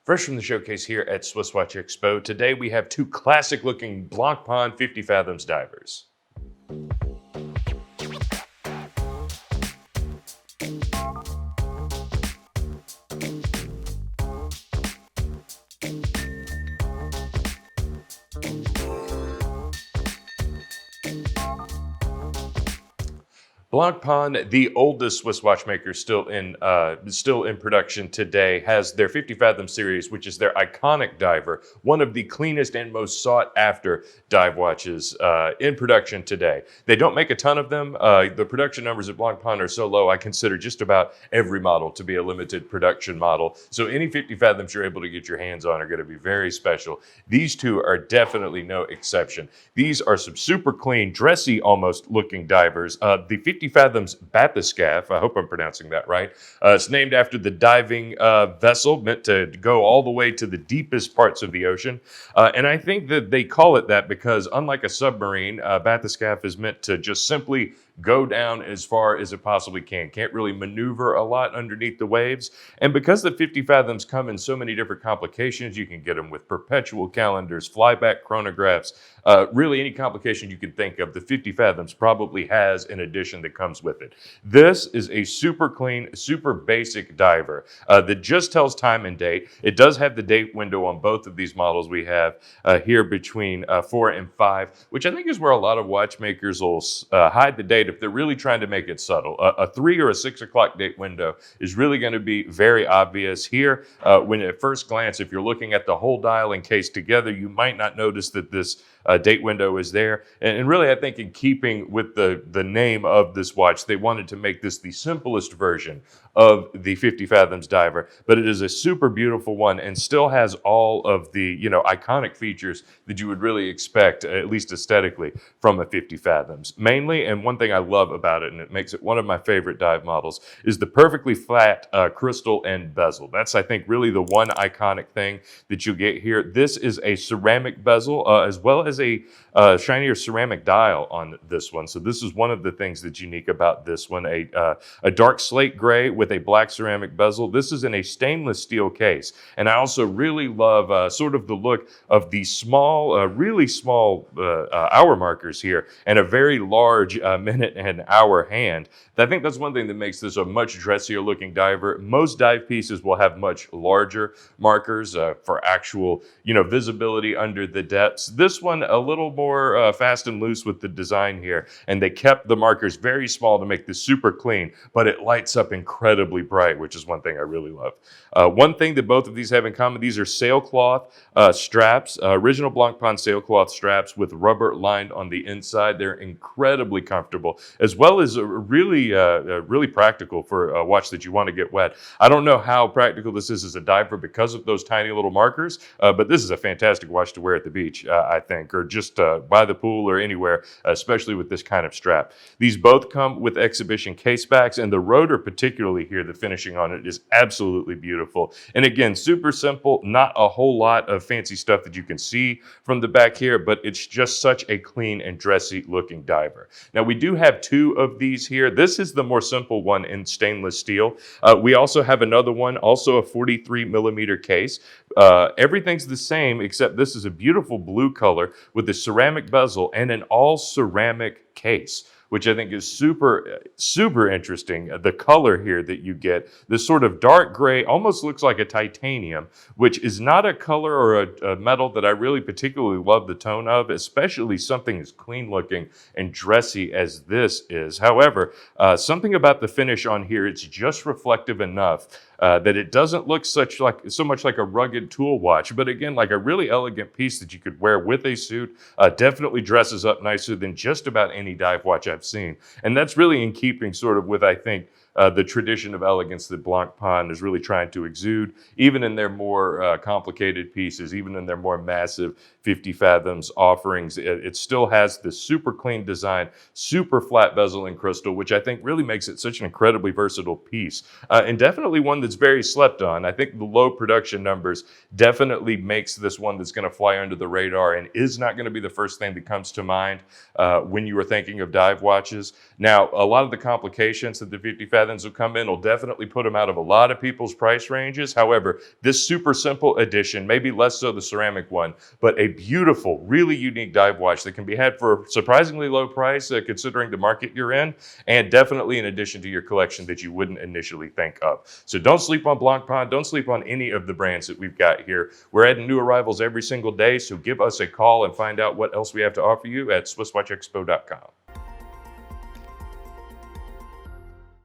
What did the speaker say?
Fresh from the showcase here at SwissWatchExpo, today we have two classic-looking Blancpain 50 Fathoms divers. Blancpain, the oldest Swiss watchmaker still in production today, has their 50 Fathom series, which is their iconic diver, one of the cleanest and most sought after dive watches in production today. They don't make a ton of them. The production numbers at Blancpain are so low, I consider just about every model to be a limited production model. So any 50 Fathoms you're able to get your hands on are going to be very special. These two are definitely no exception. These are some super clean, dressy almost looking divers. The 50 Fathoms Bathyscaphe, I hope I'm pronouncing that right. It's named after the diving vessel meant to go all the way to the deepest parts of the ocean. And I think that they call it that because unlike a submarine, Bathyscaphe is meant to just simply go down as far as it possibly can. Can't really maneuver a lot underneath the waves. And because the 50 Fathoms come in so many different complications, you can get them with perpetual calendars, flyback chronographs, really any complication you can think of, the 50 Fathoms probably has an addition that comes with it. This is a super clean, super basic diver that just tells time and date. It does have the date window on both of these models we have here between 4 and 5, which I think is where a lot of watchmakers will hide the date if they're really trying to make it subtle. A 3 or a 6 o'clock date window is really going to be very obvious here. When at first glance, if you're looking at the whole dial and case together, you might not notice that this date window is there. And really, I think in keeping with the name of this watch, they wanted to make this the simplest version of the 50 Fathoms diver, but it is a super beautiful one and still has all of the, iconic features that you would really expect, at least aesthetically, from a 50 Fathoms. Mainly, and one thing I love about it, and it makes it one of my favorite dive models, is the perfectly flat crystal end bezel. That's, I think, really the one iconic thing that you get here. This is a ceramic bezel, as well as a shinier ceramic dial on this one. So this is one of the things that's unique about this one, a dark slate gray with a black ceramic bezel. This is in a stainless steel case. And I also really love sort of the look of the small, really small hour markers here and a very large minute and hour hand. I think that's one thing that makes this a much dressier looking diver. Most dive pieces will have much larger markers for actual, visibility under the depths. This one a little more fast and loose with the design here, and they kept the markers very small to make this super clean, but it lights up incredibly bright, which is one thing I really love. One thing that both of these have in common, these are sailcloth straps, original Blancpain sailcloth straps with rubber lined on the inside. They're incredibly comfortable, as well as really practical for a watch that you want to get wet. I don't know how practical this is as a diver because of those tiny little markers, but this is a fantastic watch to wear at the beach, I think, or just by the pool or anywhere, especially with this kind of strap. These both come with exhibition case backs, and the rotor particularly here, the finishing on it is absolutely beautiful. And again, super simple, not a whole lot of fancy stuff that you can see from the back here, but it's just such a clean and dressy looking diver. Now we do have two of these here. This is the more simple one in stainless steel. We also have another one, also a 43 millimeter case. Everything's the same, except this is a beautiful blue color with a ceramic bezel and an all ceramic case, which I think is super, super interesting. The color here that you get, this sort of dark gray, almost looks like a titanium, which is not a color or a metal that I really particularly love the tone of, especially something as clean looking and dressy as this is. However, something about the finish on here, it's just reflective enough that it doesn't look so much like a rugged tool watch, but again, like a really elegant piece that you could wear with a suit. Definitely dresses up nicer than just about any dive watch I've seen. And that's really in keeping sort of with, I think, the tradition of elegance that Blancpain is really trying to exude, even in their more complicated pieces, even in their more massive 50 Fathoms offerings. It still has this super clean design, super flat bezel and crystal, which I think really makes it such an incredibly versatile piece, and definitely one that's very slept on. I think the low production numbers definitely makes this one that's going to fly under the radar and is not going to be the first thing that comes to mind when you are thinking of dive watches. Now, a lot of the complications that the 50 Fathoms Fathoms will come in will definitely put them out of a lot of people's price ranges. However, this super simple edition, maybe less so the ceramic one, but a beautiful, really unique dive watch that can be had for a surprisingly low price considering the market you're in, and definitely an addition to your collection that you wouldn't initially think of. So don't sleep on Blancpain. Don't sleep on any of the brands that we've got here. We're adding new arrivals every single day, so give us a call and find out what else we have to offer you at SwissWatchExpo.com.